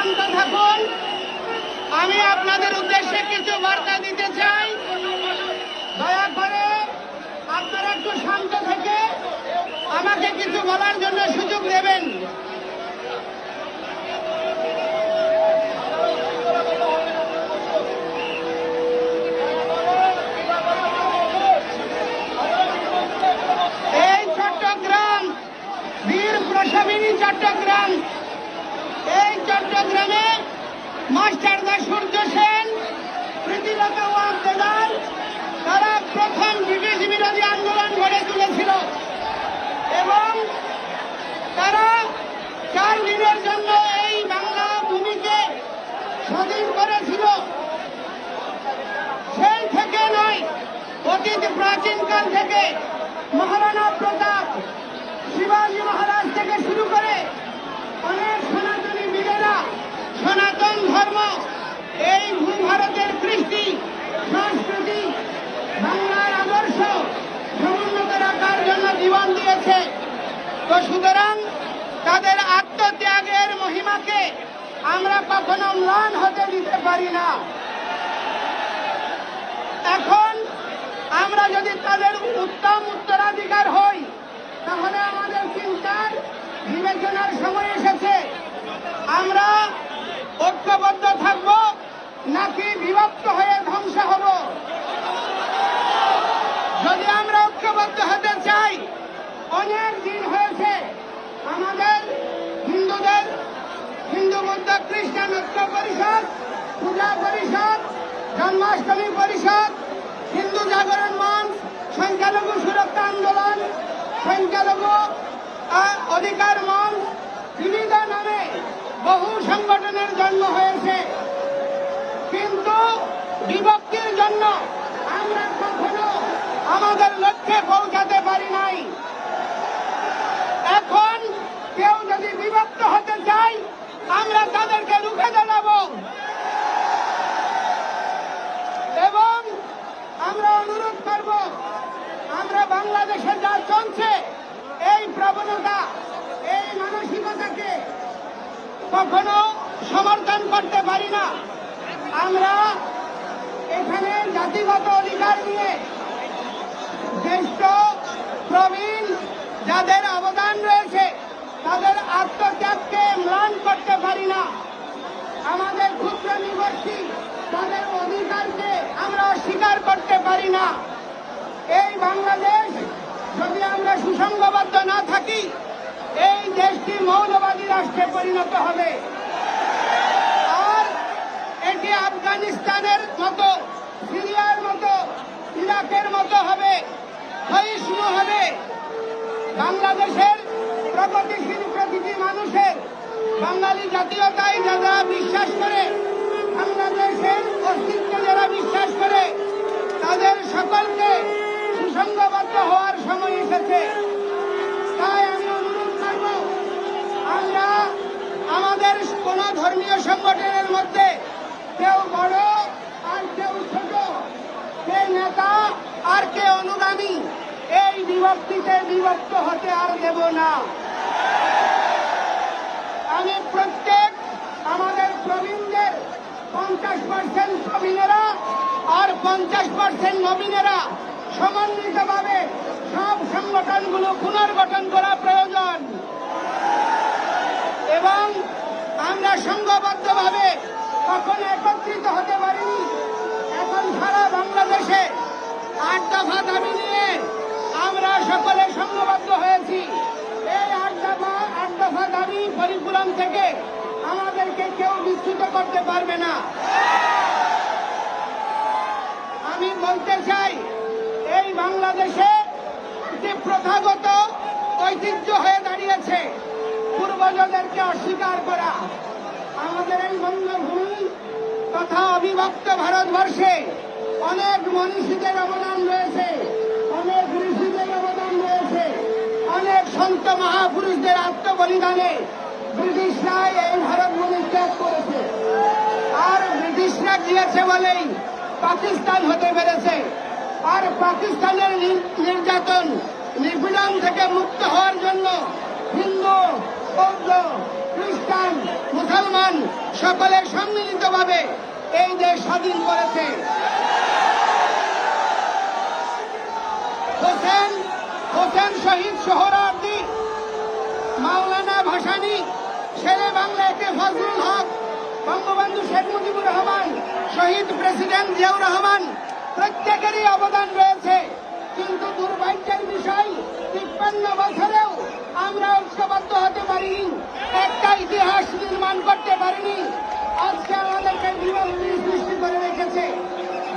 শান্ত থাকুন। আমি আপনাদের উদ্দেশ্যে কিছু বার্তা দিতে চাই। দয়া করে আপনারা একটু শান্ত থেকে আমাকে কিছু বলার জন্য সুযোগ দেবেন। এই চট্টগ্রাম, বীর প্রসবিনী চট্টগ্রাম, এই চট্টগ্রামে মাস্টারদা সূর্য সেন, প্রীতিলতা ওয়াদ্দেদার তারা প্রথম ব্রিটিশ বিরোধী আন্দোলন গড়ে তুলেছিল এবং তারা 4 দিনের জন্য এই বাংলা ভূমিকে স্বাধীন করেছিল। সেই থেকে নয়, অতীত প্রাচীনকাল থেকে মহারানা প্রতাপ, শিবাজী মহারাজ থেকে শুরু করে অনেক সনাতনী বীরেরা সনাতন ধর্ম, এই ভূভারতের কৃষ্টি সংস্কৃতি, বাংলার আদর্শ সমুন্নত রাখার জন্য জীবন দিয়েছে। তো সুতরাং তাদের আত্মত্যাগের মহিমাকে আমরা কখনো ম্লান হতে দিতে পারি না। এখন আমরা যদি তাদের উত্তম উত্তরাধিকার হই, তাহলে আমাদের চিন্তার বিবেচনার সময় এসেছে। আমরা ঐক্যবদ্ধ থাকব নাকি বিভক্ত হয়ে ধ্বংস হব? যদি আমরা ঐক্যবদ্ধ হতে চাই, অনেক দিন হয়েছে আমাদের হিন্দুদের হিন্দু বৌদ্ধ খ্রিস্টান ঐক্য পরিষদ, পূজা পরিষদ, জন্মাষ্টমী পরিষদ, হিন্দু জাগরণ মঞ্চ, সংখ্যালঘু সুরক্ষা আন্দোলন, সংখ্যালঘু অধিকার মঞ্চ, বিবিধ নামে বহু সংগঠনের জন্ম হয়েছে, কিন্তু বিভক্তির জন্য আমরা কখনো আমাদের লক্ষ্যে পৌঁছাতে পারি নাই। এখন কেউ যদি বিভক্ত হতে চায়, আমরা তাদেরকে রুখে দাঁড়াবো এবং আমরা অনুরোধ করব, আমরা বাংলাদেশে যা চলছে এই প্রবণতা, এই মানসিকতাকে কখনো সমর্থন করতে পারি না। আমরা এখানে জাতিগত অধিকার নিয়ে জ্যেষ্ঠ প্রবীণ যাদের অবদান রয়েছে তাদের আত্মত্যাগকে ম্লান করতে পারি না। আমাদের ক্ষুদ্র নিগোষ্ঠী তাদের অধিকারকে আমরা অস্বীকার করতে পারি না। এই বাংলাদেশ যদি আমরা সুসংঘবদ্ধ না থাকি, এই দেশটি মৌলবাদী রাষ্ট্রে পরিণত হবে আর এটি আফগানিস্তানের মতো, সিরিয়ার মতো, ইরাকের মতো হবে, ক্ষয়িষ্ণু হবে। বাংলাদেশের প্রগতিশীল প্রকৃতি মানুষের, বাঙালি জাতীয়তায় যারা বিশ্বাস করে, বাংলাদেশের অস্তিত্ব যারা বিশ্বাস করে, তাদের সকলকে সুসংঘবদ্ধ হওয়ার সময় এসেছে। তাই আমি অনুরোধ করব, আমরা আমাদের কোন ধর্মীয় সংগঠনের মধ্যে কেউ বড় আর কেউ ছোট, কে নেতা আর কে অনুগামী, এই বিভক্তিতে বিভক্ত হতে আর দেব না। আমি প্রত্যেক আমাদের প্রবীণদের 50% প্রবীণেরা আর 50% নবীনেরা সমন্বিতভাবে সব সংগঠনগুলো পুনর্গঠন করা প্রয়োজন এবং আমরা সংঘবদ্ধভাবে কখনো একত্রিত হতে পারিনি। এখন সারা বাংলাদেশে 8 দফা দাবি নিয়ে আমরা সকলে সংঘবদ্ধ হয়েছি। এই 8 দফা দাবি পরিপূরণ থেকে আমাদেরকে কেউ বিচ্যুত করতে পারবে না। আমি বলতে চাই, এই বাংলাদেশে একটি প্রথাগত ঐতিহ্য হয়ে দাঁড়িয়েছে পূর্বজদেরকে অস্বীকার করা। আমাদের এই বঙ্গভূমি তথা অবিভক্ত ভারতবর্ষে অনেক মনীষীদের অবদান রয়েছে, অনেক ঋষিদের অবদান রয়েছে, অনেক সন্ত মহাপুরুষদের আত্মবলিদানে ব্রিটিশরা এই ভারতভূমি ত্যাগ করেছে। আর ব্রিটিশরা দিয়েছে বলেই পাকিস্তান হতে পেরেছে। আর পাকিস্তানের নির্যাতন নিপীড়ন থেকে মুক্ত হওয়ার জন্য হিন্দু, বৌদ্ধ, খ্রিস্টান, মুসলমান সকলে সম্মিলিতভাবে এই দেশ স্বাধীন করেছে। হোসেন শহীদ সোহরাওয়ার্দী, মাওলানা ভাসানী, শেরে বাংলা একে ফজলুল হক, বঙ্গবন্ধু শেখ মুজিবুর রহমান, শহীদ প্রেসিডেন্ট জিয়াউর রহমান প্রত্যেকেরই অবদান রয়েছে। কিন্তু দুর্ভাগ্যের বিষয় 53 বছরেও আমরা ঐক্যবদ্ধ হতে পারিনি, একটা ইতিহাস নির্মাণ করতে পারিনি। আজকে আমাদেরকে বিভক্তি সৃষ্টি করে রেখেছে।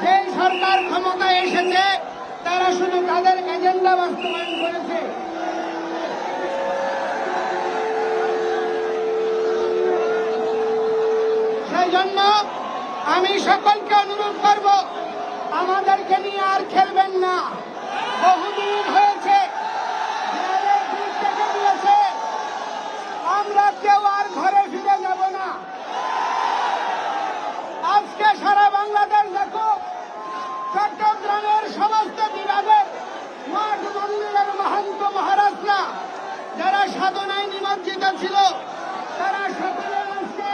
যে সরকার ক্ষমতায় এসেছে তারা শুধু তাদের এজেন্ডা বাস্তবায়ন করেছে। সেই জন্য আমি সকলকে অনুরোধ করব, আমাদেরকে নিয়ে আর খেলবেন না। বহুদিন হয়েছে, আমরা কেউ আর ঘরে ফিরে যাব না। আজকে সারা বাংলাদেশ দেখো, চট্টগ্রামের সমস্ত বিভাগের মঠ মন্দিরের মহান্ত মহারাজরা যারা সাধনায় নিমজ্জিত ছিল, তারা সকলে আজকে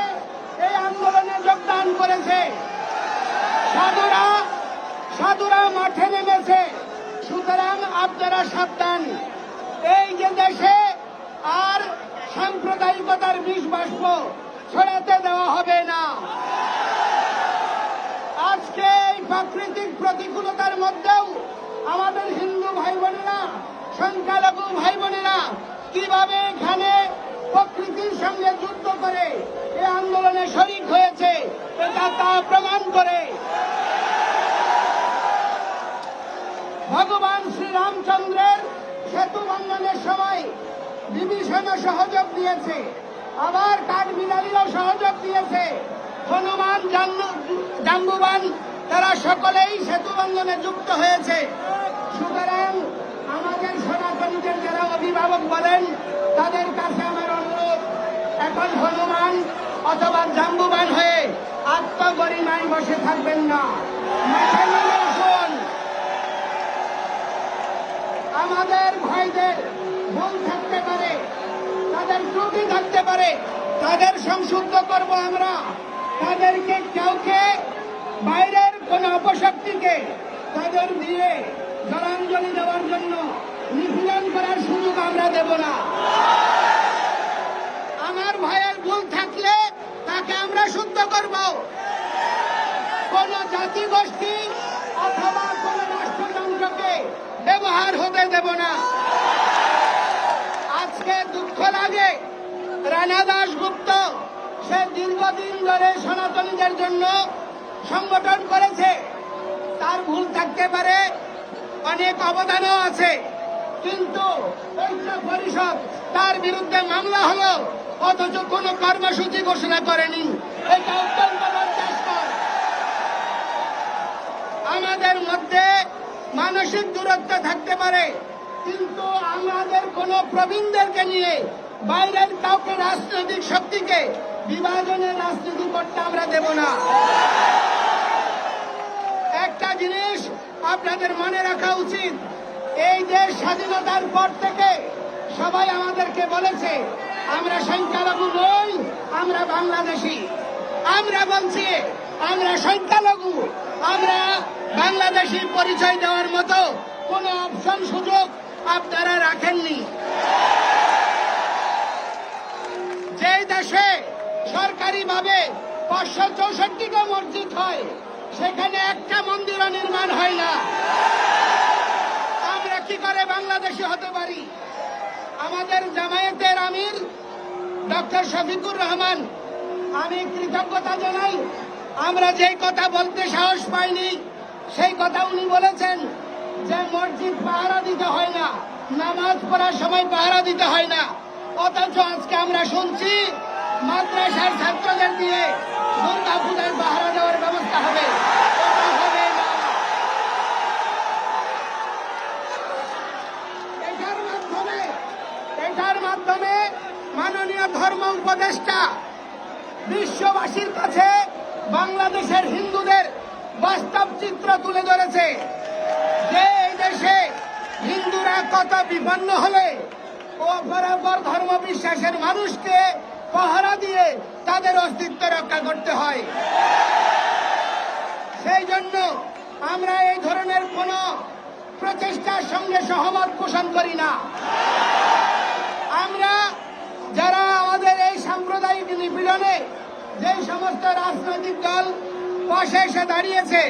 এই আন্দোলনে যোগদান করেছে। সাধুরা মাঠে নেমেছে। সুতরাং আপনারা সাবধান, এই যে দেশে আর সাম্প্রদায়িকতার বিষ বাষ্প ছড়াতে দেওয়া হবে না। আজকে এই প্রাকৃতিক প্রতিকূলতার মধ্যেও আমাদের হিন্দু ভাই বোনেরা, সংখ্যালঘু ভাই বোনেরা কিভাবে এখানে প্রকৃতির সঙ্গে যুদ্ধ করে এই আন্দোলনে শরিক হয়েছে, এটা তা প্রমাণ করে। ভগবান শ্রীরামচন্দ্রের সেতু বন্ধনের সময় বিভীষণ সহযোগ দিয়েছে, আবার কাঠবিড়ালিও সহযোগ দিয়েছে, হনুমান, জাম্বুবান, তারা সকলেই সেতু বন্ধনে যুক্ত হয়েছে। সুতরাং আমাদের সনাতনীদের যারা অভিভাবক বলেন, তাদের কাছে আমার অনুরোধ, এখন হনুমান অথবা জাম্বুবান হয়ে আত্মগরিমায় বসে থাকবেন না, মাঠে নেমে আসুন। আমাদের ভাইদের ভুল থাকতে পারে, তাদের ত্রুটি থাকতে পারে, তাদের সংশোধন করব আমরা। তাদেরকে কাউকে বাইরের কোন অপশক্তিকে তাদের দিয়ে জলাঞ্জলি দেওয়ার জন্য নিপীড়ন করার সুযোগ আমরা দেব না। আমার ভাইয়ের ভুল থাকলে তাকে আমরা শুদ্ধ করব। কোন জাতি গোষ্ঠী অথবা কোন রাষ্ট্রযন্ত্রকে ব্যবহার হতে দেব না। আজকে দুঃখ লাগে, রানা দাশগুপ্ত সে দীর্ঘদিন ধরে সনাতনীদের জন্য সংগঠন করেছে, তার ভুল থাকতে পারে, অনেক অবদানও আছে, কিন্তু ঐক্য পরিষদ তার বিরুদ্ধে মামলা হলো, অথচ কোনো কর্মসূচি ঘোষণা করেনি। এটা অত্যন্ত লজ্জাস্কর। আমাদের মধ্যে মানসিক দূরত্ব থাকতে পারে, কিন্তু আমাদের কোন প্রবীণদেরকে নিয়ে বাইরের কাউকে রাজনৈতিক শক্তিকে বিভাজনের রাজনীতি করতে আমরা দেব না। একটা জিনিস আপনাদের মনে রাখা উচিত, এই দেশ স্বাধীনতার পর থেকে সবাই আমাদেরকে বলেছে আমরা সংখ্যালঘু নই, আমরা বাংলাদেশি। আমরা বলছি আমরা সংখ্যালঘু, আমরা বাংলাদেশি পরিচয় দেওয়ার মতো কোনো অপশন সুযোগ আপনারা রাখেননি। যে দেশে সরকারিভাবে 564টা মসজিদ হয়, সেখানে একটা মন্দিরও নির্মাণ হয় না। আমরা কি করে বাংলাদেশি হতে পারি? আমাদের জামায়াতের আমির ডক্টর শফিকুর রহমান, আমি কৃতজ্ঞতা জানাই, আমরা যেই কথা বলতে সাহস পাইনি সেই কথা উনি বলেছেন যে মসজিদ পাহারা দিতে হয় না, নামাজ পড়ার সময় পাহারা দিতে হয় না। অথচ আজকে আমরা শুনছি মাদ্রাসার ছাত্রদের দিয়ে দুর্গা পূজার পাহারা দেওয়ার ব্যবস্থা হবে। এটার মাধ্যমে মাননীয় ধর্ম উপদেষ্টা বিশ্ববাসীর কাছে বাংলাদেশের হিন্দুদের বাস্তব চিত্র তুলে ধরেছে যে এই দেশে হিন্দুরা কত বিপন্ন হলে অপরাপর ধর্ম বিশ্বাসের মানুষকে পাহারা দিয়ে তাদের আমাদের অস্তিত্ব রক্ষা করতে হয়। সেই জন্য আমরা এই ধরনের কোন প্রচেষ্টার সঙ্গে সহমত পোষণ করি না। আমরা যারা আমাদের এই সাম্প্রদায়িক নিপীড়নে যে সমস্ত রাজনৈতিক দল পাশে এসে দাঁড়িয়েছে,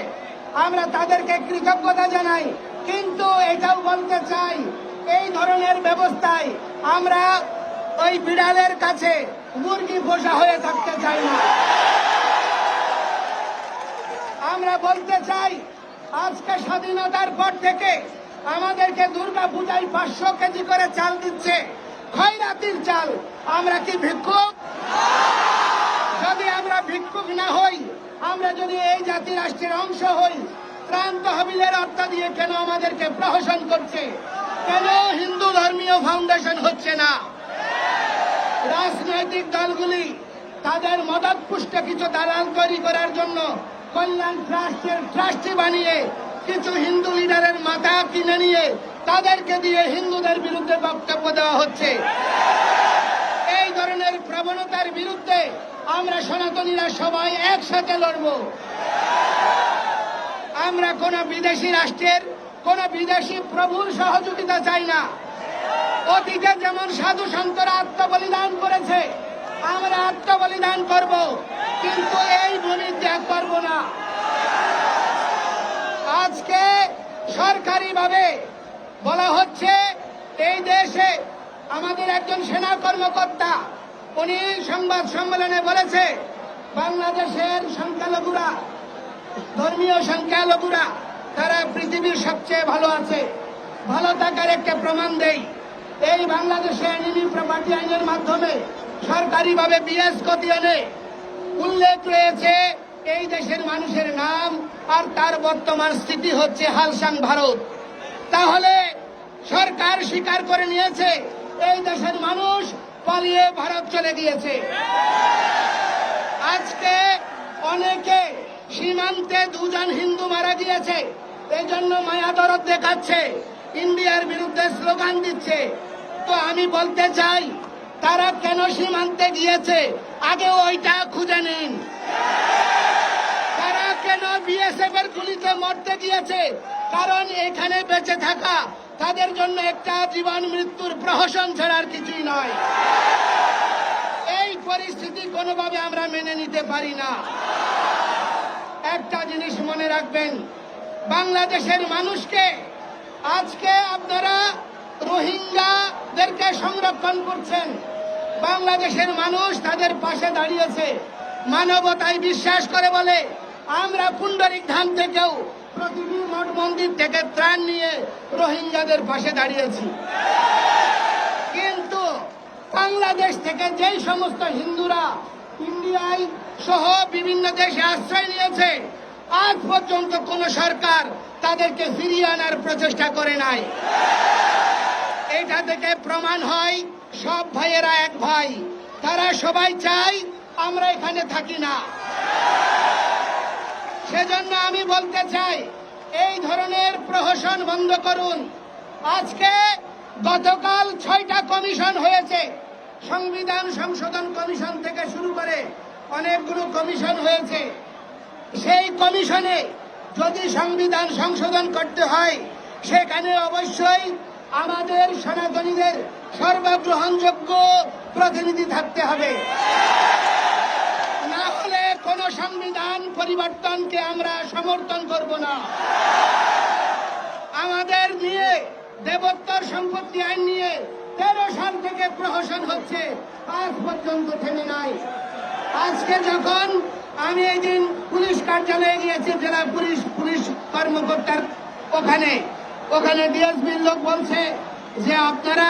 আমরা তাদেরকে কৃতজ্ঞতা জানাই, কিন্তু এটাও বলতে চাই এই ধরনের ব্যবস্থায় আমরা ওই বিড়ালের কাছে মুরগি পোষা হয়ে থাকতে চাই না। আমরা বলতে চাই আজকে স্বাধীনতার পর থেকে আমাদেরকে দুর্গা পূজায় 500 কেজি করে চাল দিচ্ছে, খয়রাতির চাল। আমরা কি ভিক্ষুক? যদি আমরা ভিক্ষুক না হই, আমরা যদি এই জাতি রাষ্ট্রের অংশ হই, ত্রাণ তহবিলের অর্থ দিয়ে কেন আমাদেরকে প্রহসন করছে? কেন হিন্দু ধর্মীয় ফাউন্ডেশন হচ্ছে না? রাজনৈতিক দলগুলি তাদের মদত পুষ্ট কিছু দালাল তৈরি করার জন্য কল্যাণ ট্রাস্টের ট্রাস্টি বানিয়ে কিছু হিন্দু লিডারের মাথা কিনে নিয়ে তাদেরকে দিয়ে হিন্দুদের বিরুদ্ধে বক্তব্য দেওয়া হচ্ছে। এই ধরনের প্রবণতার বিরুদ্ধে আমরা সনাতনীরা সবাই একসাথে লড়ব। আমরা কোন বিদেশি রাষ্ট্রের কোন বিদেশি প্রভুর সহযোগিতা চাই না। অতীতে যেমন সাধু সন্তরা আত্মবলিদান করেছে, আমরা আত্মবলিদান করব, কিন্তু এই ভূমি ত্যাগ করব না। আজকে সরকারিভাবে বলা হচ্ছে এই দেশে আমাদের একজন সেনা কর্মকর্তা উনি সংবাদ সম্মেলনে বলেছে বাংলাদেশের সংখ্যালঘুরা, ধর্মীয় সংখ্যালঘুরা তারা পৃথিবীর সবচেয়ে ভালো আছে। ভালো থাকার একটা প্রমাণ দেই, এই বাংলাদেশে অ্যানিমি প্রপার্টি আইনের মাধ্যমে সরকারিভাবে বিএস খতিয়ানে উল্লেখ রয়েছে এই দেশের মানুষের নাম, আর তার বর্তমান স্থিতি হচ্ছে হালসাং ভারত। তাহলে সরকার স্বীকার করে নিয়েছে এই দেশের মানুষ পালিয়ে ভারত চলে গিয়েছে। আজকে অনেকে সীমান্তে 2 জন হিন্দু মারা গিয়েছে, এই জন্য মায়া দরদ দেখাচ্ছে, ইন্ডিয়ার বিরুদ্ধে স্লোগান দিচ্ছে। তো আমি বলতে চাই তারা কেন সীমান্তে গিয়েছে আগে ওইটা খুঁজে নিন। তারা কেন বিএসএফ এর গুলিতে মরতে গিয়েছে? কারণ এখানে বেঁচে থাকা তাদের জন্য একটা জীবন মৃত্যুর প্রহসন ছাড়ার কিছুই নয়। এই পরিস্থিতি কোনোভাবে আমরা মেনে নিতে পারি না। একটা জিনিস মনে রাখবেন, বাংলাদেশের মানুষকে আজকে আপনারা রোহিঙ্গাদেরকে সংরক্ষণ করছেন, বাংলাদেশের মানুষ তাদের পাশে দাঁড়িয়েছে, মানবতায় বিশ্বাস করে বলে আমরা পুণ্ডরিক ধাম থেকেও প্রতিটি মঠ মন্দির থেকে ত্রাণ নিয়ে রোহিঙ্গাদের পাশে দাঁড়িয়েছি। কিন্তু বাংলাদেশ থেকে যেই সমস্ত হিন্দুরা ইন্ডিয়ায় সহ বিভিন্ন দেশে আশ্রয় নিয়েছে, আজ পর্যন্ত কোন সরকার তাদেরকে ফিরিয়ে আনার প্রচেষ্টা করে নাই। এটা থেকে প্রমাণ হয় সব ভাইয়েরা এক ভাই, তারা সবাই চায় আমরা এখানে থাকি না। সেজন্য আমি বলতে চাই এই ধরনের প্রহসন বন্ধ করুন। আজকে গতকাল 6টা কমিশন হয়েছে, সংবিধান সংশোধন কমিশন থেকে শুরু করে অনেকগুলো কমিশন হয়েছে। সেই কমিশনে যদি সংবিধান সংশোধন করতে হয়, সেখানে অবশ্যই আমাদের সনাতনীদের সর্বগ্রহণযোগ্য প্রতিনিধি থাকতে হবে। না হলে কোন সংবিধান পরিবর্তনকে আমরা সমর্থন করব না। আমাদের নিয়ে দেবোত্তর সম্পত্তি আইন নিয়ে 13 সাল থেকে প্রহসন হচ্ছে, আজ পর্যন্ত থেমে নাই। আজকে যখন আমি এই দিন পুলিশ কার্যালয়ে গিয়েছি, জেলা পুলিশ কর্মকর্তার ওখানে ডিএসপির লোক বলছে যে আপনারা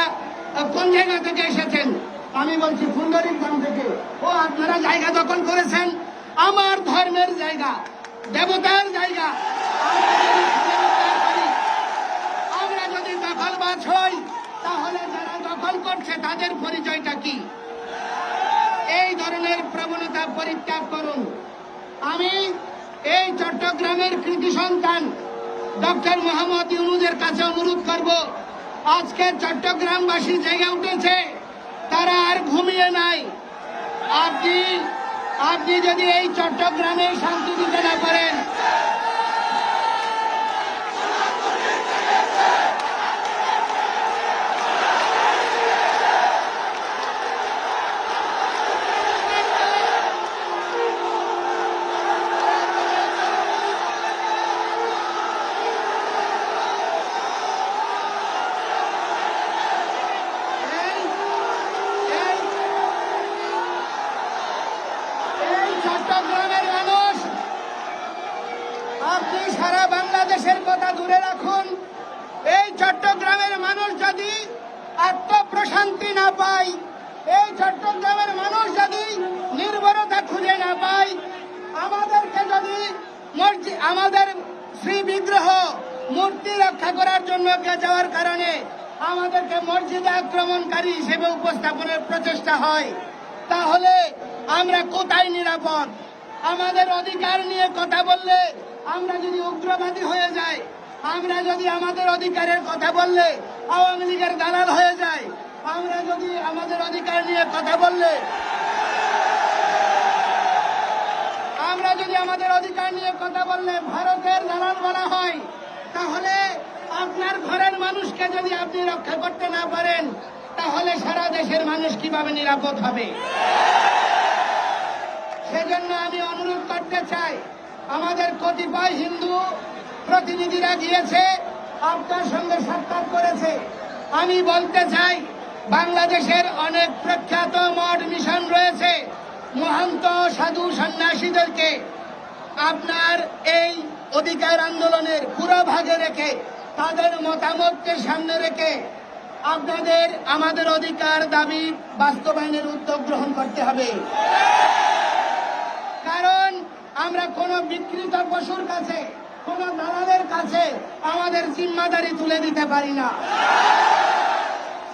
কোন জায়গা থেকে এসেছেন? আমি বলছি পুণ্ডরিক ধাম থেকে। ও আপনারা জায়গা দখল করেছেন, আমার ধর্মের জায়গা, দেবতার জায়গা। আমরা যদি দখলবাজ হই, তাহলে যারা দখল করছে তাদের পরিচয়টা কি? এই ধরনের প্রবণতা পরিত্যাগ করুন। আমি এই চট্টগ্রামের কৃতি সন্তান ডক্টর মোহাম্মদ ইউনূসের কাছে অনুরোধ করব, আজকে চট্টগ্রামবাসী জেগে উঠেছে, তারা আর ঘুমিয়ে নাই। আপনি আপনি যদি এই চট্টগ্রামে শান্তি দিতে না পারেন, চট্টগ্রামের মানুষ, আপনি সারা বাংলাদেশের কথা দূরে রাখুন, এই চট্টগ্রামের মানুষ যদি আত্মপ্রশান্তি না পায়, এই চট্টগ্রামের মানুষ যদি নির্ভরতা খুঁজে না পায়, আমাদেরকে যদি আমাদের শ্রী বিগ্রহ মূর্তি রক্ষা করার জন্য যাওয়ার কারণে আমাদেরকে মসজিদে আক্রমণকারী হিসেবে উপস্থাপনের প্রচেষ্টা হয়, তাহলে আমরা কোথায় নিরাপদ? আমাদের অধিকার নিয়ে কথা বললে আমরা যদি উগ্রবাদী হয়ে যাই, আমরা যদি আমাদের অধিকারের কথা বললে আওয়ামী লীগের দালাল হয়ে যায়, আমরা যদি আমাদের অধিকার নিয়ে কথা বললে ভারতের দালাল বলা হয়, তাহলে আপনার ঘরের মানুষকে যদি আপনি রক্ষা করতে না পারেন, তাহলে সারা দেশের মানুষ কিভাবে নিরাপদ হবে? সেজন্য আমি অনুরোধ করতে চাই, আমাদের কতিপয় হিন্দু প্রতিনিধিরা গিয়েছে, আপনার সঙ্গে সাক্ষাৎ করেছে। আমি বলতে চাই, বাংলাদেশের অনেক প্রখ্যাত মঠ মিশন রয়েছে, মহান্ত সাধু সন্ন্যাসীদেরকে আপনার এই অধিকার আন্দোলনের পুরো ভাগে রেখে, তাদের মতামতকে সামনে রেখে আপনাদের আমাদের অধিকার দাবি বাস্তবায়নের উদ্যোগ গ্রহণ করতে হবে। কারণ আমরা কোন বিকৃত পশুর কাছে, কোন দালালের কাছে আমাদের জিম্মাদারি তুলে দিতে পারি না।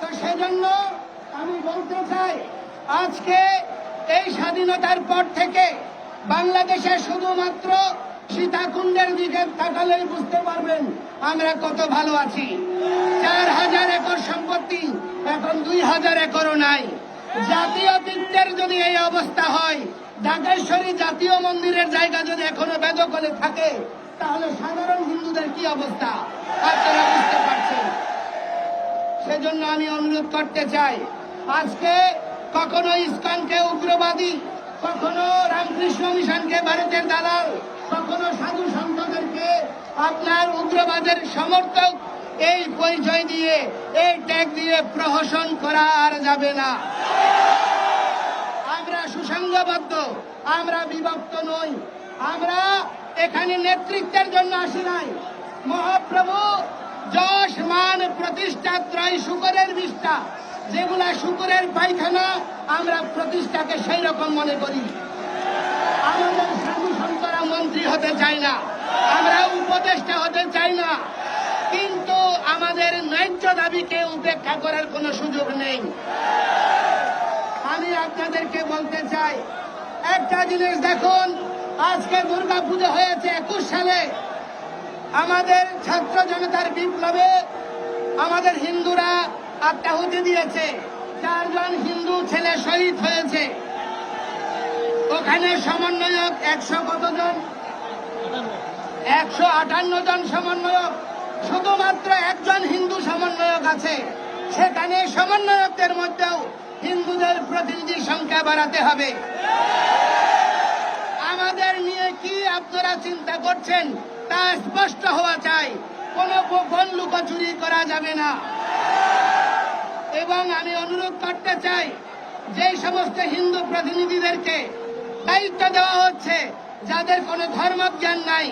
তো সেজন্য আমি বলতে চাই, আজকে এই স্বাধীনতার পর থেকে বাংলাদেশে শুধুমাত্র সীতাকুণ্ডের দিকে তাকালেই বুঝতে পারবেন আমরা কত ভালো আছি। 4000 একর সম্পত্তি এখন 2000 একরও নাই। জাতীয় তীর্থের যদি এই অবস্থা হয়, ঢাকেশ্বরী জাতীয় মন্দিরের জায়গা যদি এখনো বেদখলে থাকে, তাহলে সাধারণ হিন্দুদের কি অবস্থা আপনারা বুঝতে পারছেন। সেজন্য আমি অনুরোধ করতে চাই, আজকে কখনো ইসকনকে উগ্রবাদী, কখনো রামকৃষ্ণ মিশনকে ভারতের দালাল, কখনো সাধু সন্তদেরকে আপনার উগ্রবাদের সমর্থক, এই পরিচয় দিয়ে, এই ট্যাগ দিয়ে প্রহসন করা আর যাবে না। আমরা সুসংঘবদ্ধ, আমরা বিভক্ত নই। আমরা এখানে নেতৃত্বের জন্য আসি নাই। মহাপ্রভু যশ মান প্রতিষ্ঠা ত্রয় শুকরের বিষ্ঠা, যেগুলা শুকরের পায়খানা, আমরা প্রতিষ্ঠাকে সেই রকম মনে করি। আমাদের সাধু সন্তরা মন্ত্রী হতে চাই না, আমরা উপদেষ্টা হতে চাই না, কিন্তু আমাদের ন্যায্য দাবিকে উপেক্ষা করার কোনো সুযোগ নেই। আমি আপনাদেরকে বলতে চাই, একটা জিনিস দেখুন, আজকে দুর্গা পুজো হয়েছে 21 সালে, আমাদের ছাত্র জনতার বিপ্লবে আমাদের হিন্দুরা আত্মাহুতি দিয়েছে, 4 জন হিন্দু ছেলে শহীদ হয়েছে। ওখানে সমন্বয়ক 100 কতজন, 158 জন সমন্বয়ক, শুধুমাত্র একজন হিন্দু সমন্বয়ক আছে। সেখানে সমন্বয়কদের মধ্যেও হিন্দুদের প্রতিনিধি সংখ্যা বাড়াতে হবে। আমাদের নিয়ে কি আপনারা চিন্তা করছেন তা স্পষ্ট হওয়া চাই, কোনো গোপন লুকোচুরি করা যাবে না। এবং আমি অনুরোধ করতে চাই, যে সমস্ত হিন্দু প্রতিনিধিদেরকে দায়িত্ব দেওয়া হচ্ছে, যাদের কোনো ধর্মজ্ঞান নাই,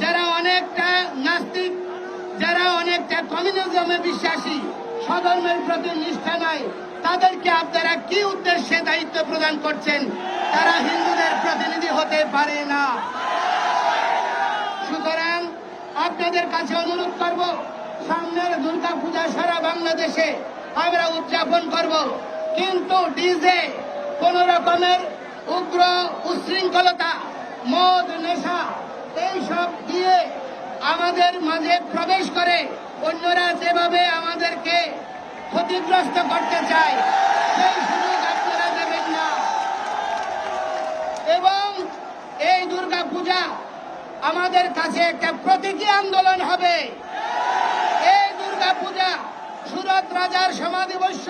যারা অনেকটা নাস্তিক, যারা অনেকটা কমিউনিজমে বিশ্বাসী, স্বধর্মের প্রতি নিষ্ঠা নাই, তাদেরকে আপনারা কি উদ্দেশ্যে দায়িত্ব প্রদান করছেন? তারা হিন্দুদের প্রতিনিধি হতে পারে না। সুতরাং আপনাদের কাছে অনুরোধ করব, সামনের দুর্গা পূজা সারা বাংলাদেশে আমরা উদযাপন করব, কিন্তু ডিজে, কোন রকমের উগ্র উশৃঙ্খলতা, মদ নেশা এইসব দিয়ে আমাদের মাঝে প্রবেশ করে অন্যরা যেভাবে আমাদেরকে ক্ষতিগ্রস্ত করতে চায়, সেই সুযোগ আপনারা দেবেন না। এবং এই দুর্গা পূজা আমাদের কাছে একটা প্রতীকী আন্দোলন হবে। এই দুর্গা পূজা সুরত রাজার সমাধিবস্য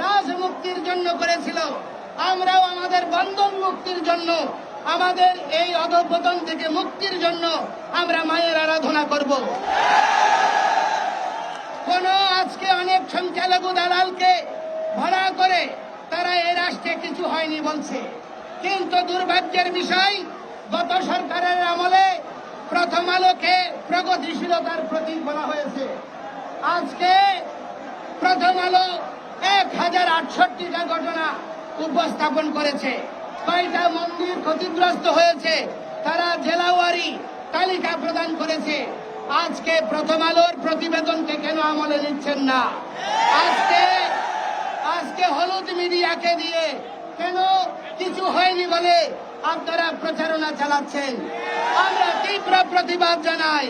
রাজমুক্তির জন্য করেছিল। আমরাও আমাদের বন্ধন মুক্তির জন্য, আমাদের এই অধঃপতন থেকে মুক্তির জন্য আমরা মায়ের আরাধনা করব। কোন আজকে অনেক সংখ্যালঘু দালালকে ভাড়া করে তারা এই রাষ্ট্রে কিছু হয়নি বলছে, কিন্তু দুর্ভাগ্যের বিষয় গত সরকারের আমলে প্রথম আলোকে প্রগতিশীলতার প্রতীক বলা হয়েছে। আজকে প্রথম আলো 1068টা ঘটনা উপস্থাপন করেছে। কয়টা মন্দির ক্ষতিগ্রস্ত হয়েছে তারা জেলাওয়ারি তালিকা প্রদান করেছে। আজকে প্রথম আলোর প্রতিবেদনকে কেন আমলে নিচ্ছেন না? আজকে হলুদ মিডিয়াকে দিয়ে কেন কিছু হয়নি বলে আপনারা প্রচারণা চালাচ্ছেন? আমরা তীব্র প্রতিবাদ জানাই,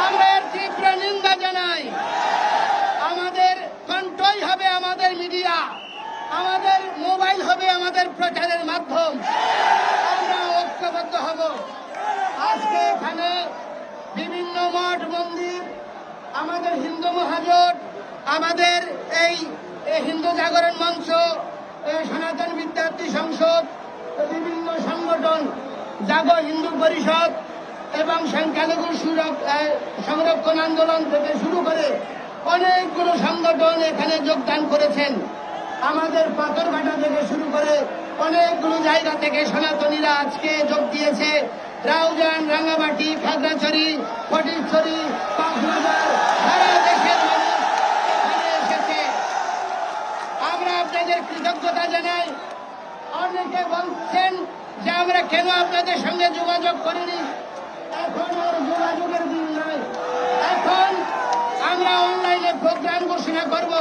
আমরা এর তীব্র নিন্দা জানাই। আমাদের কণ্ঠই হবে আমাদের মিডিয়া, আমাদের মোবাইল হবে আমাদের প্রচারের মাধ্যম। আমরা ঐক্যবদ্ধ হব। আজকে এখানে বিভিন্ন মঠ মন্দির, আমাদের হিন্দু মহাজোট, আমাদের এই হিন্দু জাগরণ মঞ্চ, সনাতন বিদ্যার্থী সংসদ, বিভিন্ন সংগঠন, জাগো হিন্দু পরিষদ এবং সংখ্যালঘু সংরক্ষণ আন্দোলন থেকে শুরু করে অনেকগুলো সংগঠন এখানে যোগদান করেছেন। আমাদের পাথরঘাটা থেকে শুরু করে অনেকগুলো জায়গা থেকে সনাতনীরা আজকে যোগ দিয়েছে। রাউজান, রাঙ্গামাটি, খাগড়াছড়ি, ফটিকছড়ি, কক্সবাজার, সারা দেশের মানুষ এখানে এসেছে। আমরা আপনাদের কৃতজ্ঞতা জানাই। অনেকে বলছেন যে আমরা কেন আপনাদের সঙ্গে যোগাযোগ করিনি। এখন আর যোগাযোগের দিন নাই, এখন আমরা অনলাইনে প্রোগ্রাম ঘোষণা করব।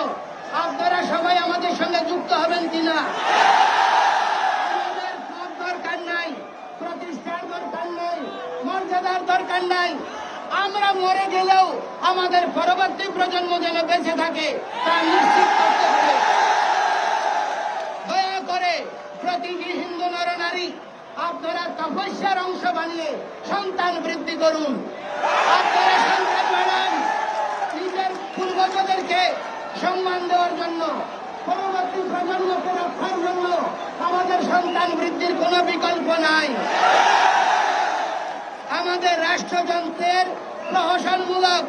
আপনারা সবাই আমাদের সঙ্গে যুক্ত হবেন কিনা? আমাদের পদ দরকার নাই, প্রতিষ্ঠার দরকার নাই, মর্যাদার দরকার নাই। আমরা মরে গেলেও আমাদের পরবর্তী প্রজন্ম যেন বেঁচে থাকে তা নিশ্চিত করতে হবে। দয়া করে প্রতিটি হিন্দু নরনারী আপনারা তপস্যার অংশ বানিয়ে সন্তান বৃদ্ধি করুন। আপনারা সন্তান বানান নিজের পূর্বজদেরকে সম্মান দেওয়ার জন্য, পরবর্তী প্রজন্মকে রক্ষার জন্য। আমাদের সন্তান বৃদ্ধির কোনো বিকল্প নাই। আমাদের রাষ্ট্রযন্ত্রের প্রহসনমূলক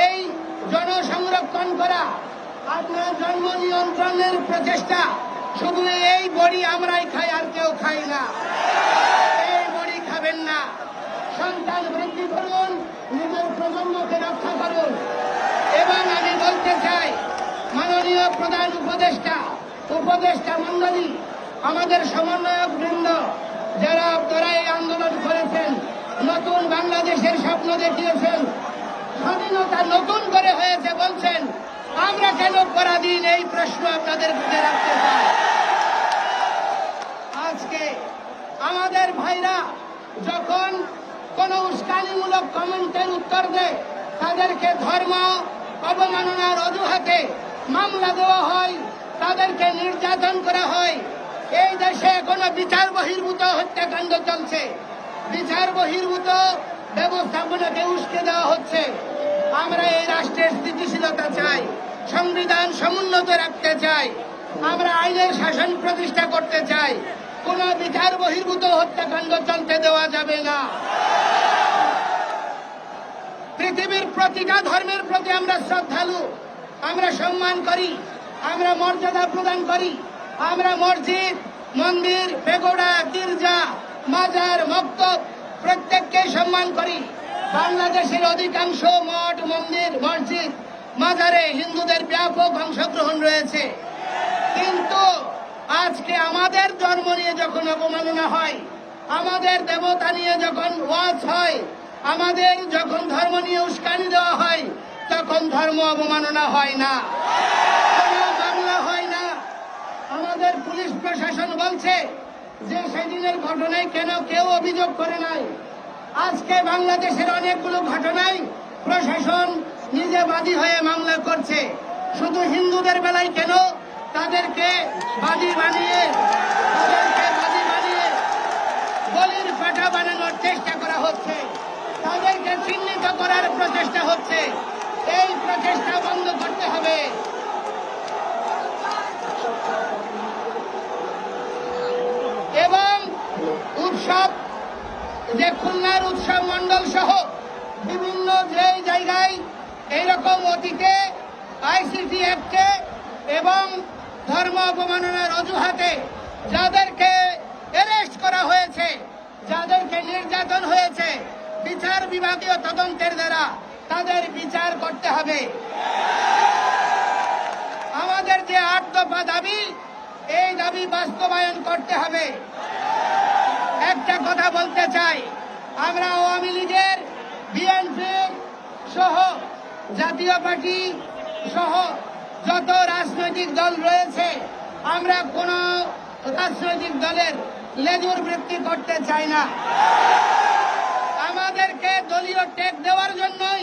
এই জনসংরক্ষণ করা, আপনার জন্ম নিয়ন্ত্রণের প্রচেষ্টা, শুধু এই বড়ি আমরাই খাই, আর কেউ খাই না। এই বড়ি খাবেন না। সন্তান বৃদ্ধি করুন, নিজের প্রজন্মকে রক্ষা করুন। এবং আমি বলতে চাই, মাননীয় প্রধান উপদেষ্টা মন্ডলী, আমাদের সমন্বয়ক বৃন্দ, যারা আপনারা এই আন্দোলন করেছেন, নতুন বাংলাদেশের স্বপ্ন দেখিয়েছেন, স্বাধীনতা নতুন করে হয়েছে বলছেন, আমরা কেন পরাধীন? এই প্রশ্ন আপনাদের বুঝে রাখতে চাই। আজকে আমাদের ভাইরা যখন কোন উস্কানিমূলক কমেন্টের উত্তর দেয়, তাদেরকে ধর্ম অবমাননার অজুহাতে মামলা দেওয়া হয়, তাদেরকে নির্যাতন করা হয়। এই দেশে এখনো বিচার বহির্ভূত হত্যাকাণ্ড চলছে, বিচার বহির্ভূত ব্যবস্থাপনাকে উস্কে দেওয়া হচ্ছে। আমরা এই রাষ্ট্রের স্থিতিশীলতা চাই, সংবিধান সমুন্নত রাখতে চাই, আমরা আইনের শাসন প্রতিষ্ঠা করতে চাই। কোন বিচার বহির্ভূত হত্যাকাণ্ড চলতে দেওয়া যাবে না। পৃথিবীর প্রতিটা ধর্মের প্রতি আমরা শ্রদ্ধালু, আমরা সম্মান করি, আমরা মর্যাদা প্রদান করি। আমরা মসজিদ, মন্দির, পেগোড়া, গির্জা, মাজার, মক্তব প্রত্যেককে সম্মান করি। বাংলাদেশের অধিকাংশ মঠ, মন্দির, মসজিদ, মাজারে হিন্দুদের ব্যাপক অংশগ্রহণ রয়েছে। কিন্তু আজকে আমাদের ধর্ম নিয়ে যখন অবমাননা হয়, আমাদের দেবতা নিয়ে যখন ওয়াজ হয়, আমাদের যখন ধর্ম নিয়ে উস্কানি দেওয়া হয়, তখন ধর্ম অবমাননা হয় না, কোনো মামলা হয় না। আমাদের পুলিশ প্রশাসন বলছে যে সেদিনের ঘটনায় কেন কেউ অভিযোগ করে নাই। আজকে বাংলাদেশের অনেকগুলো ঘটনায় প্রশাসন নিজে বাদী হয়ে মামলা করছে। শুধু হিন্দুদের বেলায় কেন তাদেরকে বাদী বানিয়ে প্রচেষ্টা বন্ধ করতে হবে। এবং উৎসব, যে খুলনার উৎসব মন্ডল সহ বিভিন্ন যে জায়গায় এইরকম অতীতে আইসিটি অ্যাক্টে এবং ধর্ম অবমাননার অজুহাতে যাদেরকে অ্যারেস্ট করা হয়েছে, যাদেরকে নির্যাতন হয়েছে, বিচার বিভাগীয় তদন্তের দ্বারা তাদের বিচার করতে হবে। আমাদের যে ৮ দফা দাবি, এই দাবি বাস্তবায়ন করতে হবে। একটা কথা বলতে চাই, আমরা আওয়ামী লীগের, বিএনপি সহ জাতীয় পার্টি সহ যত রাজনৈতিক দল রয়েছে, আমরা কোন রাজনৈতিক দলের লেজুর বৃত্তি করতে চাই না। আমাদেরকে দলীয় টেক দেওয়ার জন্যই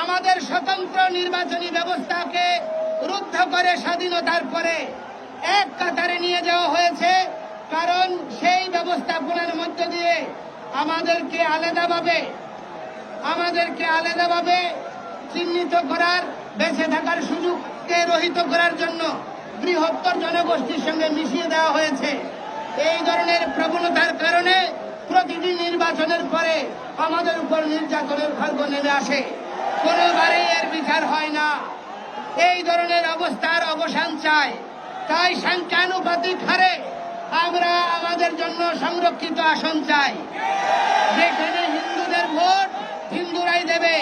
আমাদের স্বতন্ত্র নির্বাচনী ব্যবস্থাকে রুদ্ধ করে স্বাধীনতার পরে এক কাতারে নিয়ে যাওয়া হয়েছে। কারণ সেই ব্যবস্থাপনার মধ্য দিয়ে আমাদেরকে আলাদাভাবে চিহ্নিত করার, বেঁচে থাকার সুযোগকে রহিত করার জন্য বৃহত্তর জনগোষ্ঠীর সঙ্গে মিশিয়ে দেওয়া হয়েছে। এই ধরনের প্রবণতার কারণে প্রতিটি নির্বাচনের পরে আমাদের উপর নির্যাতনের খড়গ নেমে আসে, কোনোবারেই এর বিচার হয় না। এই ধরনের অবস্থার অবসান চাই। তাই সংখ্যানুপাতিক হারে আমরা আমাদের জন্য সংরক্ষিত আসন চাই, যেখানে হিন্দুদের ভোট হিন্দুরাই দেবে,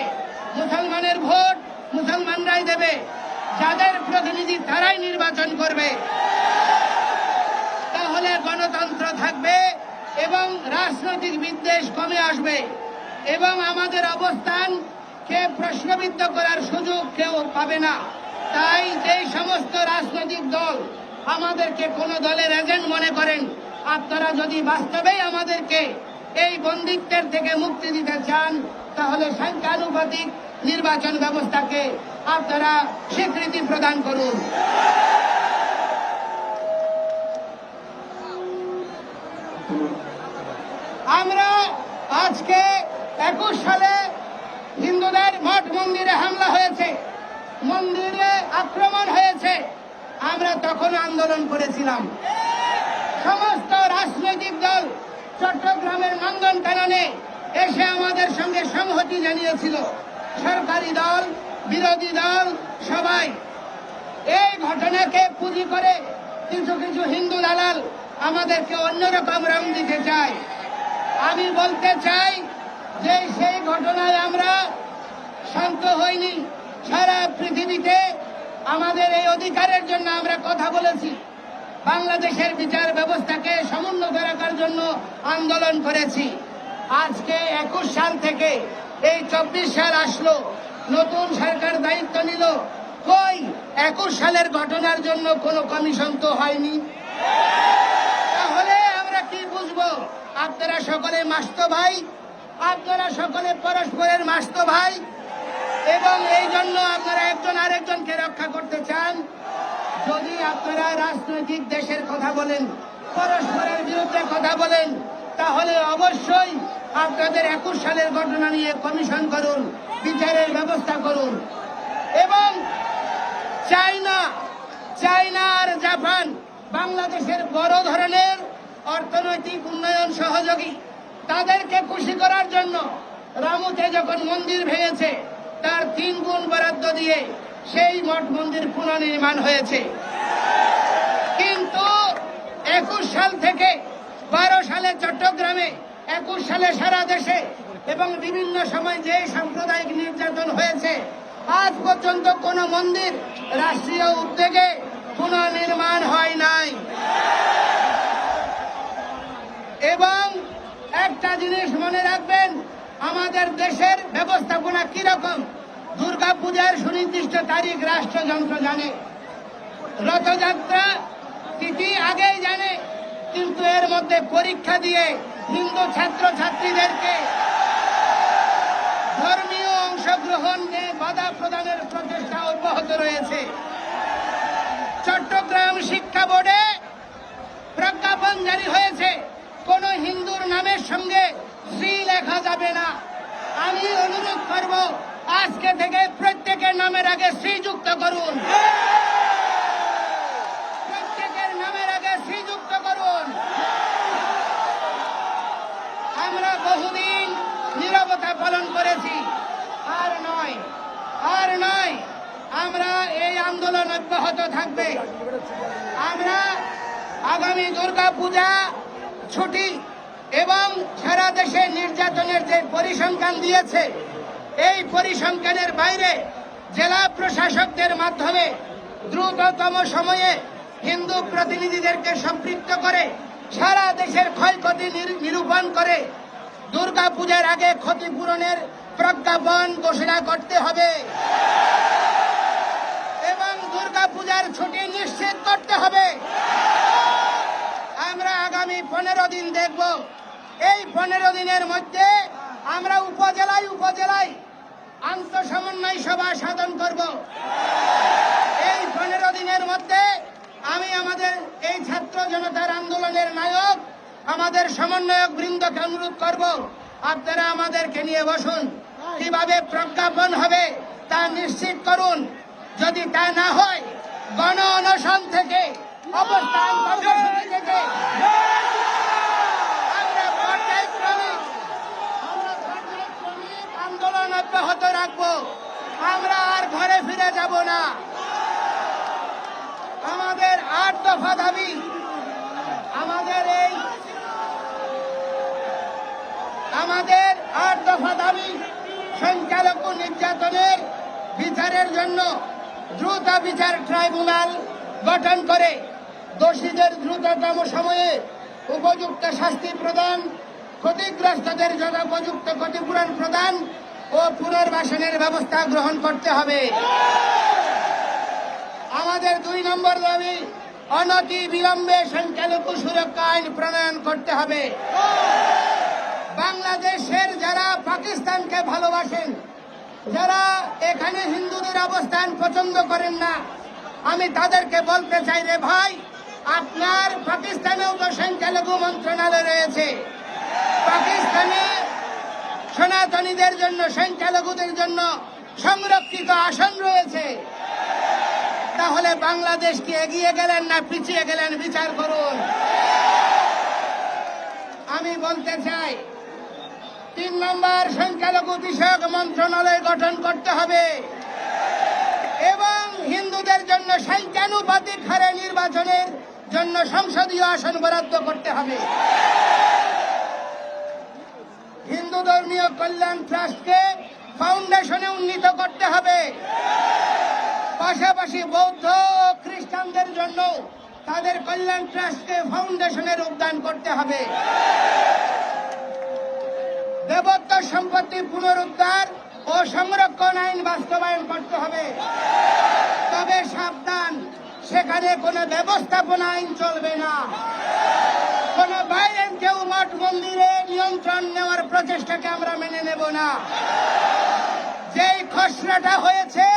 মুসলমানের ভোট মুসলমানরাই দেবে, যাদের প্রতিনিধি তারাই নির্বাচন করবে। তাহলে গণতন্ত্র থাকবে এবং রাজনৈতিক বিদ্বেষ কমে আসবে এবং আমাদের অবস্থানকে প্রশ্নবিদ্ধ করার সুযোগ কেউ পাবে না। তাই যে সমস্ত রাজনৈতিক দল আমাদেরকে কোন দলের এজেন্ট মনে করেন, আপনারা যদি বাস্তবেই আমাদেরকে এই বন্দিত্বের থেকে মুক্তি দিতে চান, তাহলে সংখ্যানুপাতিক নির্বাচন ব্যবস্থাকে আপনারা স্বীকৃতি প্রদান করুন। আমরা আজকে 21 সালে হিন্দুদের মঠ মন্দিরে হামলা হয়েছে, মন্দিরে আক্রমণ হয়েছে, আমরা তখন আন্দোলন করেছিলাম। সমস্ত রাজনৈতিক দল চট্টগ্রামের নন্দনকাননে এসে আমাদের সঙ্গে সংহতি জানিয়েছিল, সরকারি দল, বিরোধী দল সবাই। এই ঘটনাকে পুঁজি করে কিছু কিছু হিন্দু দালাল আমাদেরকে অন্যরকম রং দিতে চায়। আমি বলতে চাই যে সেই ঘটনায় আমরা শান্ত হইনি। সারা পৃথিবীতে আমাদের এই অধিকারের জন্য আমরা কথা বলেছি, বাংলাদেশের বিচার ব্যবস্থাকে সমুন্নত রাখার জন্য আন্দোলন করেছি। আজকে 21 সাল থেকে এই 24 সাল আসলো, নতুন সরকার দায়িত্ব নিল, কই 21 সালের ঘটনার জন্য কোনো কমিশন তো হয়নি। তাহলে আমরা কি বুঝবো? আপনারা সকলে মাসতো ভাই, আপনারা সকলে পরস্পরের মাসতো ভাই, এবং এই জন্য আপনারা একজন আরেকজনকে রক্ষা করতে চান। যদি আপনারা রাজনৈতিক দেশের কথা বলেন, পরস্পরের বিরুদ্ধে কথা বলেন, তাহলে অবশ্যই আপনাদের 21 সালের ঘটনা নিয়ে কমিশন করুন, বিচারের ব্যবস্থা করুন। এবং চায়না আর জাপান বাংলাদেশের বড় ধরনের অর্থনৈতিক উন্নয়ন সহযোগী, তাদেরকে খুশি করার জন্য রামুতে যখন মন্দির ভেঙেছে তার 3 গুণ বরাদ্দ দিয়ে সেই মঠ মন্দির পুনর্নির্মাণ হয়েছে। কিন্তু 21 সাল থেকে 12 সালে চট্টগ্রামে, 21 সালে সারা দেশে এবং বিভিন্ন সময় যে সাম্প্রদায়িক নির্যাতন হয়েছে, আজ পর্যন্ত কোন মন্দির রাষ্ট্রীয় উদ্যোগে পুনর্নির্মাণ হয় নাই। এবং একটা জিনিস মনে রাখবেন, আমাদের দেশের ব্যবস্থাপনা কিরকম। দুর্গা পূজার সুনির্দিষ্ট তারিখ রাষ্ট্রযন্ত্র জানে, রথযাত্রা তিথি আগেই জানে, কিন্তু এর মধ্যে পরীক্ষা দিয়ে হিন্দু ছাত্র ছাত্রীদেরকে ধর্মীয় অংশগ্রহণে বাধা প্রদানের প্রচেষ্টা অব্যাহত রয়েছে। চট্টগ্রাম শিক্ষা বোর্ডে প্রজ্ঞাপন জারি হয়েছে, কোন হিন্দুর নামের সঙ্গে শ্রী লেখা যাবে না। আমি অনুরোধ করব আজকে থেকে প্রত্যেকের নামের আগে শ্রীযুক্ত করুন, প্রত্যেকের নামের আগে শ্রীযুক্ত করুন। আমরা বহুদিন নীরবতা পালন করেছি, আর নয়, আর নয়, আমরা এই আন্দোলন অব্যাহত থাকবে। আমরা আগামী দুর্গা পূজা ছুটি এবং সারা দেশে নির্যাতনের যে পরিসংখ্যান দিয়েছে, এই পরিসংখ্যানের বাইরে জেলা প্রশাসকদের মাধ্যমে দ্রুততম সময়ে হিন্দু প্রতিনিধিদেরকে সম্পৃক্ত করে সারা দেশের ক্ষয়ক্ষতি নিরূপণ করে দুর্গা পূজার আগে ক্ষতিপূরণের প্রজ্ঞাপন ঘোষণা করতে হবে এবং দুর্গা পূজার ছুটি নিশ্চিত করতে হবে। আমরা আগামী 15 দিন দেখব। এই 15 দিনের মধ্যে আমরা উপজেলায় উপজেলায় আন্তঃসমন্বয় সভা সাধন করব। এই 15 দিনের মধ্যে আমি আমাদের এই ছাত্র জনতার আন্দোলনের নায়ক, আমাদের সমন্বয়ক বৃন্দকে অনুরোধ করব, আপনারা আমাদেরকে নিয়ে বসুন। কিভাবে প্রজ্ঞাপন হবে তা নিশ্চিত করুন। যদি তা না হয়, গণ অনশন থেকে, অবস্থান কর্মসূচি থেকে আমরা পর্যায়ক্রমিক আন্দোলন অব্যাহত রাখবো। আমরা আর ঘরে ফিরে যাব না। আমাদের 8 দফা দাবি, আমাদের 8 দফা দাবি সংখ্যালঘু নির্যাতনের বিচারের জন্য দ্রুত বিচার ট্রাইব্যুনাল গঠন করে দোষীদের দ্রুততম সময়ে উপযুক্ত শাস্তি প্রদান, ক্ষতিগ্রস্তদের যথোপযুক্ত ক্ষতিপূরণ প্রদান ও পুনর্বাসনের ব্যবস্থা গ্রহণ করতে হবে। আমাদের 2 নম্বর দাবি, অনতি বিলম্বে সংখ্যালঘু সুরক্ষা আইন প্রণয়ন করতে হবে। বাংলাদেশের যারা পাকিস্তানকে ভালোবাসেন, যারা এখানে হিন্দুদের অবস্থান পছন্দ করেন না, আমি তাদেরকে বলতে চাই, রে ভাই, আপনার পাকিস্তানেও তো সংখ্যালঘু মন্ত্রণালয় রয়েছে। পাকিস্তানে সনাতনীদের জন্য, সংখ্যালঘুদের জন্য সংরক্ষিত আসন রয়েছে। তাহলে বাংলাদেশ কি এগিয়ে গেলেন না পিছিয়ে গেলেন? বিচার করুন। আমি বলতে চাই, 3 নম্বর, সংখ্যালঘু বিষয়ক মন্ত্রণালয় গঠন করতে হবে এবং হিন্দুদের জন্য সংখ্যানুপাতিক হারে নির্বাচনের জন্য সংসদীয় আসন বরাদ্দ করতে হবে। হিন্দু ধর্মীয় কল্যাণ ট্রাস্টকে ফাউন্ডেশনে উন্নীত করতে হবে। পাশাপাশি বৌদ্ধ ও খ্রিস্টানদের জন্য তাদের কল্যাণ ট্রাস্টকে ফাউন্ডেশনে রূপদান করতে হবে। দেবত্ব সম্পত্তি পুনরুদ্ধার ও সংরক্ষণ আইন বাস্তবায়ন করতে হবে। তবে সাবধান, সেখানে কোনো ব্যবস্থাপনা আইন চলবে না। কোন বাইরের কেউ মঠ মন্দিরে নিয়ন্ত্রণ নেওয়ার প্রচেষ্টাকে আমরা মেনে নেব না। যেই খসড়াটা হয়েছে,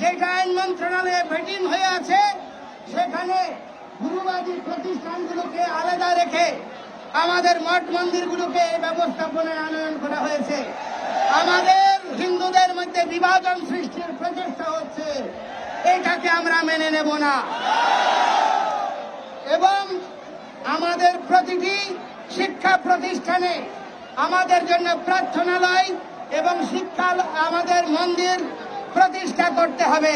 যেটা আইন মন্ত্রণালয়ে ভেটিং হয়ে আছে, সেখানে গুরুবাদী প্রতিষ্ঠানগুলোকে আলাদা রেখে আমাদের মঠ মন্দিরগুলোকে এই ব্যবস্থাপনায় আনয়ন করা হয়েছে। আমাদের হিন্দুদের মধ্যে বিভাজন সৃষ্টির প্রচেষ্টা হচ্ছে, এটাকে আমরা মেনে নেব না। এবং আমাদের প্রতিটি শিক্ষা প্রতিষ্ঠানে আমাদের জন্য প্রার্থনালয় এবং শিক্ষা আমাদের মন্দির প্রতিষ্ঠা করতে হবে।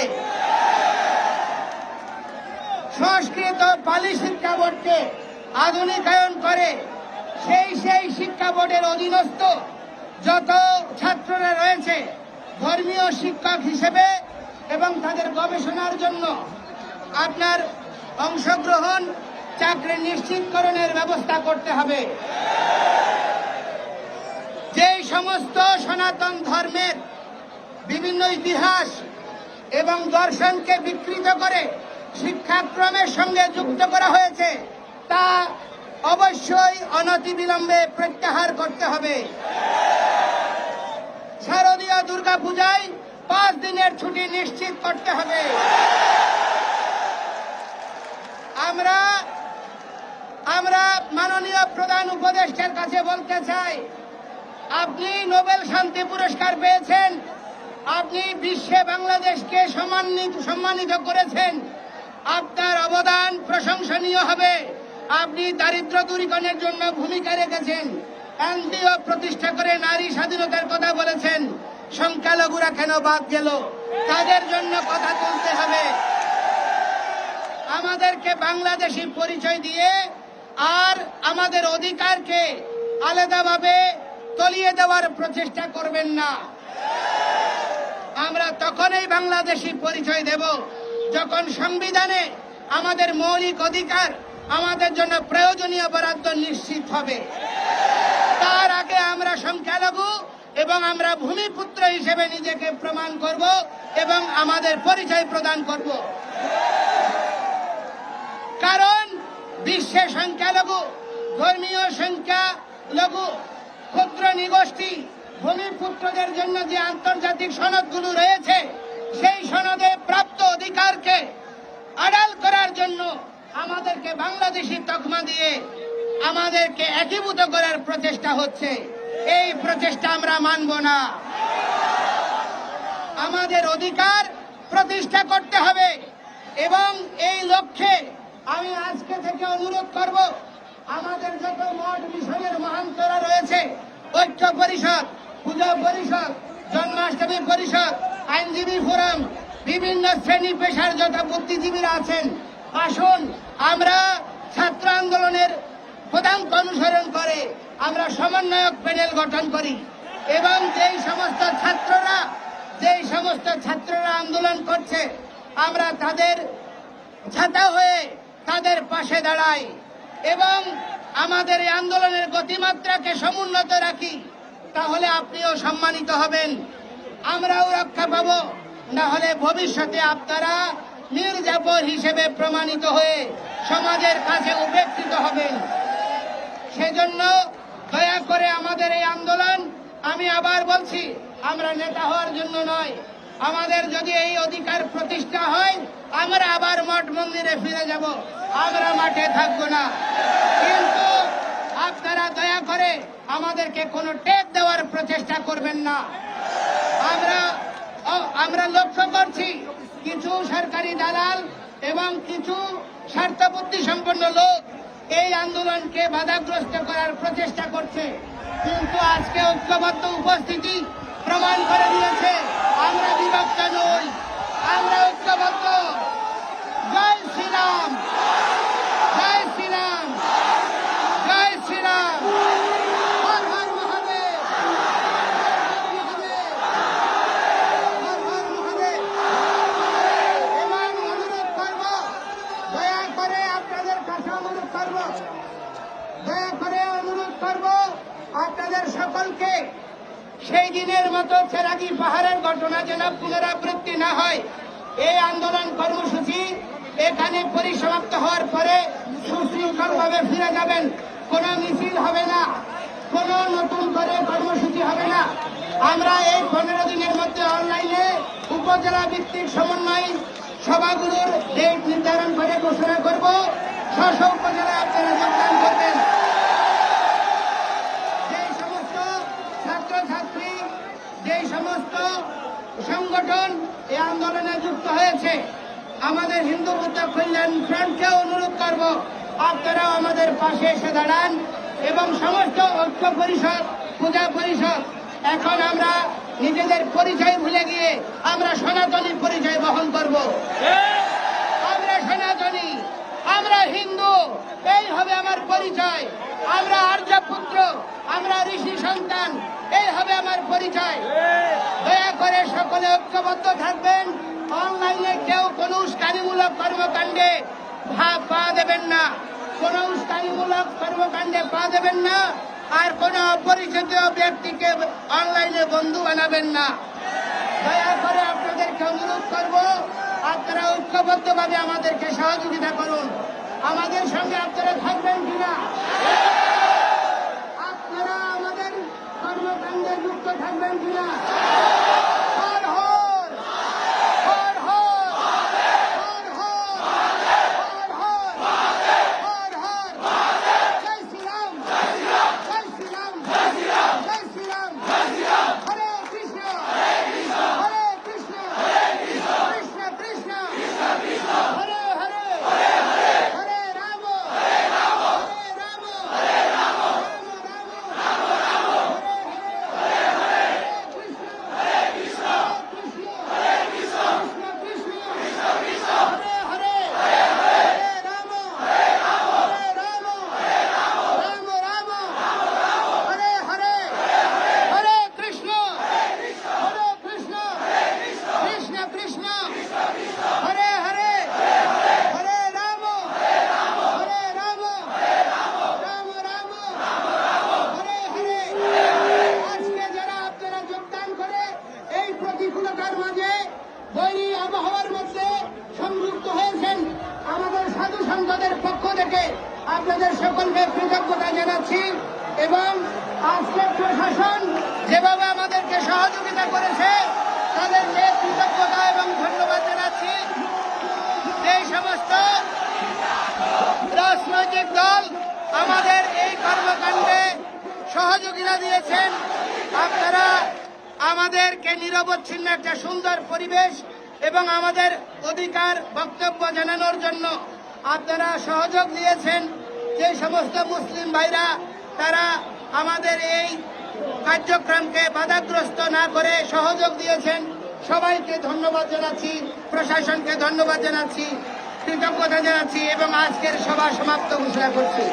সংস্কৃত পালি শিক্ষা বোর্ডকে আধুনিকায়ন করে সেই শিক্ষা বোর্ডের অধীনস্থ যত ছাত্ররা রয়েছে, ধর্মীয় শিক্ষক হিসেবে এবং তাদের গবেষণার জন্য আপনার অংশগ্রহণ, চাকরি নিশ্চিতকরণের ব্যবস্থা করতে হবে। যেই সমস্ত সনাতন ধর্মের বিভিন্ন ইতিহাস এবং দর্শনকে বিকৃত করে শিক্ষাক্রমের সঙ্গে যুক্ত করা হয়েছে, তা অবশ্যই অনতিবিলম্বে প্রত্যাহার করতে হবে। শারদীয় দুর্গাপূজায় 5 দিনের ছুটি নিশ্চিত করতে হবে। আমরা মাননীয় প্রধান উপদেষ্টার কাছে বলতে চাই, আপনি নোবেল শান্তি পুরস্কার পেয়েছেন, আপনি বিশ্বে বাংলাদেশকে সম্মানিত করেছেন। আপনার অবদান প্রশংসনীয় হবে। আপনি দারিদ্র দূরীকরণের জন্য ভূমিকা রেখেছেন। এনজিও প্রতিষ্ঠা করে নারী স্বাধীনতার কথা বলেছেন। সংখ্যালঘুরা কেন বাদ গেল, তাদের জন্য কথা তুলতে হবে। আমাদেরকে বাংলাদেশী পরিচয় দিয়ে আর আমাদের অধিকারকে আলাদাভাবে তলিয়ে দেওয়ার প্রচেষ্টা করবেন না। আমরা তখনই বাংলাদেশী পরিচয় দেব যখন সংবিধানে আমাদের মৌলিক অধিকার, আমাদের জন্য প্রয়োজনীয় বরাদ্দ নিশ্চিত হবে। তার আগে আমরা সংখ্যালঘু এবং আমরা ভূমিপুত্র হিসেবে নিজেকে প্রমাণ করব এবং আমাদের পরিচয় প্রদান করব। কারণ বিশ্বে সংখ্যালঘু, ধর্মীয় সংখ্যালঘু, ক্ষুদ্র নিগোষ্ঠী, ভূমিপুত্রদের জন্য যে আন্তর্জাতিক সনদগুলো রয়েছে, সেই সনদে প্রাপ্ত অধিকারকে আড়াল করার জন্য আমাদেরকে বাংলাদেশি তকমা দিয়ে আমাদেরকে একীভূত করার প্রচেষ্টা হচ্ছে। এই প্রচেষ্টা আমরা মানব না। আমাদের অধিকার প্রতিষ্ঠা করতে হবে এবং এই লক্ষ্যে আমি আজকে থেকে অনুরোধ করব, আমাদের যত মঠ মিশনের মহান্তরা রয়েছে, ঐক্য পরিষদ, পূজা পরিষদ, জন্মাষ্টমী পরিষদ, আইনজীবী ফোরাম, বিভিন্ন শ্রেণী পেশার যত বুদ্ধিজীবীরা আছেন, আসুন আমরা ছাত্র আন্দোলনের পদাঙ্ক অনুসরণ করে আমরা সমন্বয়ক প্যানেল গঠন করি এবং যেই সমস্ত ছাত্ররা আন্দোলন করছে, আমরা তাদের ছাতা হয়ে তাদের পাশে দাঁড়াই এবং আমাদের এই আন্দোলনের গতিমাত্রাকে সমুন্নত রাখি। তাহলে আপনিও সম্মানিত হবেন, আমরাও রক্ষা পাব। না হলে ভবিষ্যতে আপনারা নির্যাতন হিসেবে প্রমাণিত হয়ে সমাজের কাছে উপেক্ষিত হবেন। সেজন্য দয়া করে আমাদের এই আন্দোলন, আমি আবার বলছি, আমরা নেতা হওয়ার জন্য নয়। আমাদের যদি এই অধিকার প্রতিষ্ঠা হয়, আমরা আবার মঠ মন্দিরে ফিরে যাব, আমরা মাঠে থাকবো না। কিন্তু আপনারা দয়া করে আমাদেরকে কোনো টেক দেওয়ার প্রচেষ্টা করবেন না। আমরা লক্ষ্য করছি কিছু সরকারি দালাল এবং কিছু স্বার্থবুদ্ধি সম্পন্ন লোক এই আন্দোলনকে বাধাগ্রস্ত করার প্রচেষ্টা করছে। কিন্তু আজকে ঐক্যবদ্ধ উপস্থিতি প্রমাণ করে দিয়েছে আমরা বিভক্ত নই, আমরা ঐক্যবদ্ধ। জয় শ্রীরাম, জয় শ্রীরাম, জয় শ্রীরাম, হর হর মহাদেব, হর হর মহাদেব। এবং অনুরোধ করব, দয়া করে আপনাদের কাছে অনুরোধ করব, দয়া করে অনুরোধ করব আপনাদের সকলকে সেই দিনের মতো চেরাগি পাহাড়ের ঘটনা যেন পুনরাবৃত্তি না হয়। এই আন্দোলন কর্মসূচি এখানে পরিসমাপ্ত হওয়ার পরে সুশৃঙ্খলভাবে ফিরে যাবেন। কোনো মিছিল হবে না, কোনো নতুন করে কর্মসূচি হবে না। আমরা এই 15 দিনের মধ্যে অনলাইনে উপজেলা ভিত্তিক সমন্বয় সভাগুলোর ডেট নির্ধারণ করে ঘোষণা করব। স্ব উপজেলায় আপনারা যোগদান করবেন। যেই সমস্ত ছাত্রছাত্রী, যেই সমস্ত সংগঠন এই আন্দোলনে যুক্ত হয়েছে, আমাদের হিন্দু বুদ্ধ কল্যাণ ফ্রন্টকে অনুরোধ করব, আপনারাও আমাদের পাশে এসে দাঁড়ান এবং সমস্ত ঐক্য পরিষদ, পূজা পরিষদ, এখন আমরা নিজেদের পরিচয় ভুলে গিয়ে আমরা সনাতনী পরিচয় বহন করব। আমরা সনাতনী, আমরা হিন্দু, এই হবে আমার পরিচয়। আমরা আর্যপুত্র, আমরা ঋষি সন্তান, এই হবে আমার পরিচয়। দয়া করে সকলে ঐক্যবদ্ধ থাকবেন। অনলাইনে কেউ কোনো উস্কানিমূলক কর্মকাণ্ডে পা দেবেন না, কোনো উস্কানিমূলক কর্মকাণ্ডে পা দেবেন না, আর কোনো অপরিচিত ব্যক্তিকে অনলাইনে বন্ধু বানাবেন না। দয়া করে আপনাদেরকে অনুরোধ করব, আপনারা ঐক্যবদ্ধভাবে আমাদেরকে সহযোগিতা করুন। আমাদের সঙ্গে আপনারা থাকবেন কিনা? আপনারা আমাদের কর্মকাণ্ডে যুক্ত থাকবেন কিনা? হরে কৃষ্ণ, হরে আজকের প্রশাসন যেভাবে আমাদেরকে সহযোগিতা করেছে তাদেরকে কৃতজ্ঞতা এবং ধন্যবাদ জানাচ্ছি। যে সমস্ত রাজনৈতিক দল আমাদের এই কর্মকাণ্ডে সহযোগিতা দিয়েছেন, আপনারা আমাদেরকে নিরবচ্ছিন্ন একটা সুন্দর পরিবেশ এবং আমাদের অধিকার বক্তব্য জানানোর জন্য আপনারা সহযোগ দিয়েছেন। যে সমস্ত মুসলিম ভাইরা তারা আমাদের এই কার্যক্রমকে বাধাগ্রস্ত না করে সহযোগ দিয়েছেন, সবাইকে ধন্যবাদ জানাচ্ছি, প্রশাসনকে ধন্যবাদ জানাচ্ছি, কৃতজ্ঞতা জানাচ্ছি এবং আজকের সভা সমাপ্ত ঘোষণা করছি।